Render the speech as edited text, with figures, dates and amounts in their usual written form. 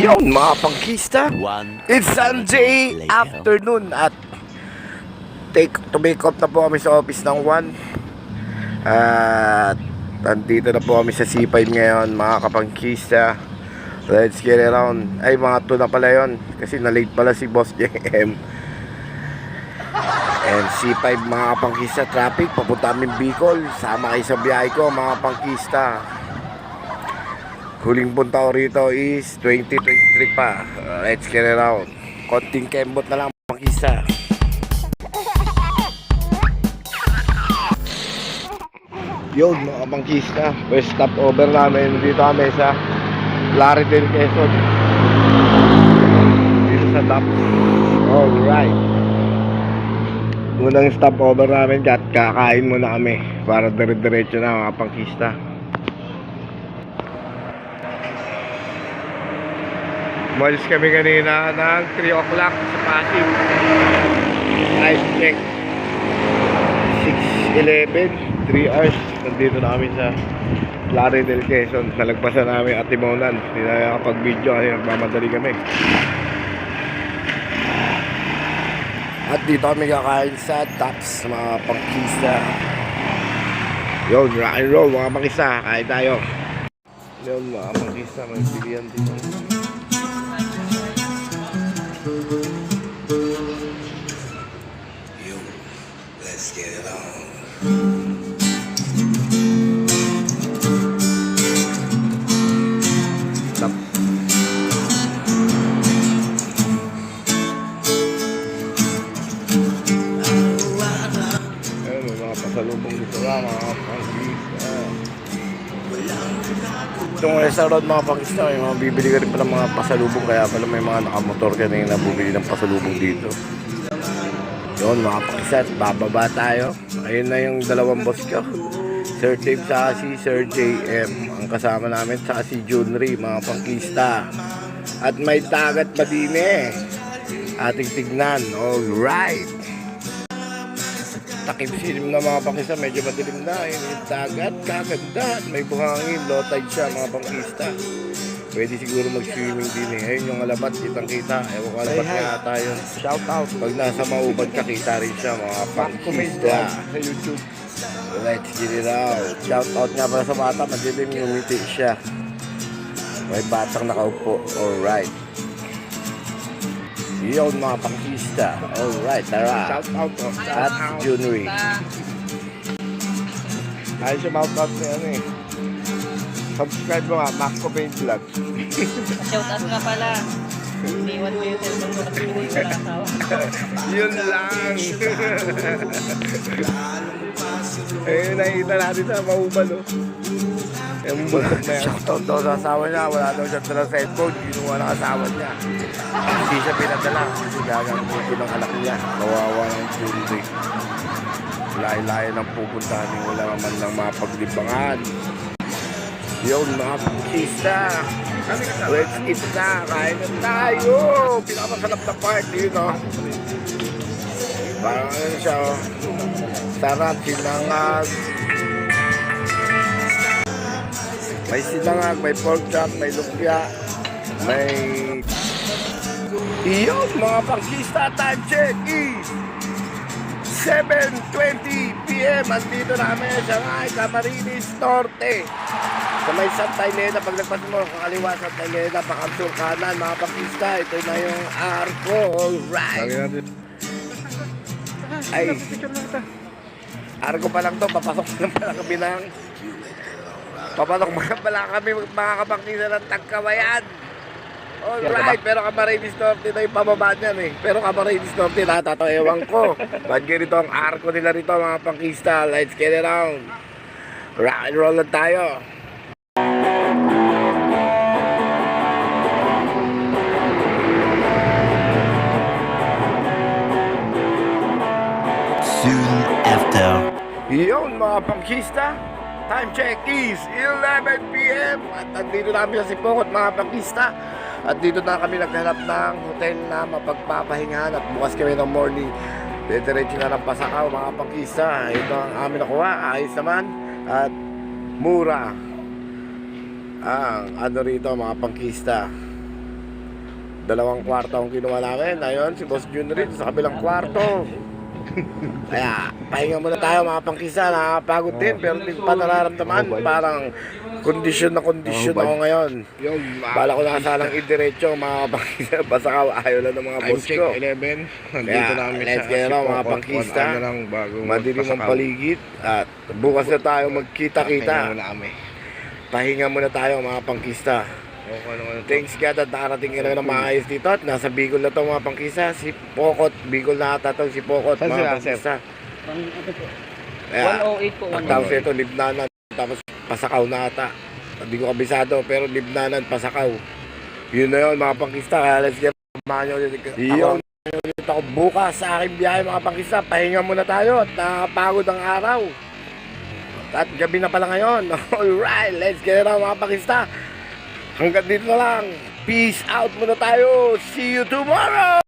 Yun mga pangkista, it's Sunday afternoon at to make up na po kami sa office ng 1 at nandito na po kami sa C5 ngayon mga kapangkista. Let's get it on. Ay mga 2 na pala yun kasi na late pala si Boss JM. And C5 mga kapangkista, traffic papunta aming Bicol. Sama kayo sa biyahe ko mga kapangkista. Huling punta ko rito is 2023 pa. Let's get it out. Konting kembot na lang pangkista. Yun mga pangkista, first stop over namin. Dito kami sa Laredo, Quezon. Dito sa top. Alright. Unang stop over namin at kakain muna kami para dire-diretso na mga pangkista. Umalis kami kanina ng 3 o'clock sa Pasig. Time check 6:11, 3 hours. Nandito na kami sa Laredo, Quezon. Nalagpasan namin at Timonan. Hindi na nakapag-video kasi nagmamadali kami. At dito kami kakain sa Tops mga pangkista. Yun, rock and roll mga pangkista. Kain tayo. Yun mga pangkista, may pilihan dito. Yo, let's get it on. Stop. Ayun, may mga pasalubong dito lang mga pangkista. Itong restaurant mga pangkista, may mga bibili ka rin pala mga pasalubong. Kaya pala may mga nakamotor ka na yung nabubili ng pasalubong dito. Yun mga pangkista, bababa tayo. Ayun na yung dalawang boss ko, Sir Dave sa si Sir JM. Ang kasama namin sa si Junri mga pangkista. At may tagat madine ating tignan. Alright, takip silim na mga pangkista, medyo madilim na. Ayun yung tagat, kaganda. May buhangin, low tide siya mga pangkista. Pwede siguro mag-swimming din eh. Ayun yung alabat, kitang kita. Ewan ko alabat nga ata yun. Shout out. Pag nasa Maubad ka, kita rin siya mga pangkista sa YouTube. Let's get it out. Shout out nga pala sa bata, madilim, ngumiti siya. May batang nakaupo. Alright. Yun mga pangkista. Alright, tara. Shout out to at Junri. Ayun siya shout out na yan eh. Subscribe mo nga, Macco Paint Vlog. Shout out nga pala. Iniwan mo yung cellphone mo kasi hindi ko nakasawa. Yun lang. Eh, nakita natin sa Maubad, oh. Yung bulok na yan. Shoutout daw sa asawa niya. Wala daw siya sa cellphone. Ginuha ng asawa niya. Hindi siya pinadala. Kasi gagamitin ko ng anak niya. Kawawa ng Junri. Layo-layo ng pupuntahan. Wala naman lang mapaglibangan. Yun mga pangkista. Let's eat na. Kain na tayo. Pinakamasarap na part. Yun, oh. Parang ano siya, oh. Sarap, sinangag. May sinangag, may pork chop, may lumpia, may... Iyon mga pangkista, time check is 7:20 PM. Andito na kami sa Camarines Norte. Sa may Santa Elena, pag nagpas mo, kakaliwa Santa Elena, pakabsur kanan mga pangkista. Ito na yung arko. Alright. Ay, arko pa lang to, papasok na pala kami ng... Papasok mga pala kami mga kapangkista ng Tagkawayan. Alright, pero Camarines Norte na yung pababa niyan eh. Pero Camarines Norte natataw, ewan ko. Ba't ganito ang arko nila rito mga pangkista. Let's get it on. Rock and roll na tayo. soon after. Yun mga pangkista, time check is 11 p.m. At nandito namin sa Sipokot mga pangkista. At dito na kami naghanap ng hotel na mapagpapahingahan. At bukas kami ng morning, diretso na ng Pasakaw mga pangkista. Ito ang amin nakuha, ayos naman at mura. Ang ano rito mga pangkista, 2 kwarto ang kinuha namin. Ayun, si Boss Jun rin sa kabilang kwarto. Kaya, pahinga muna tayo mga pangkisa. Nakakapagod din, pero hindi pa nararamdaman. Parang kondisyon na kondisyon ako ngayon. Bala ko na salang idiretso mga pangkisa. Pasakaw, ayaw lang ng mga boss ko. 11. Kaya, let's get on mga pangkista. Madilim ang paligid. At bukas na tayo magkita-kita. Pahinga muna tayo mga pangkista. Thanks God at nakarating ka na ng maayos dito. At nasa Bicol na to mga pangkisa. Si Pokot, Bicol na ata to si Pokot Saan mga sila, pangkisa. Ano po? Kaya, 108 po. pagtapos ito, Libnanan, tapos Pasakaw na ata. Hindi ko kabisado, pero Libnanan, Pasakaw. Yun na yun mga pangkista. Kaya let's get samahan nyo ulit. Yun, ulit ako bukas sa aking biyahe mga pangkista. Pahinga muna tayo at nakapagod ang araw. At gabi na pala ngayon. Alright, let's get it on mga pangkista. Hanggang dito na lang. Peace out muna tayo. See you tomorrow!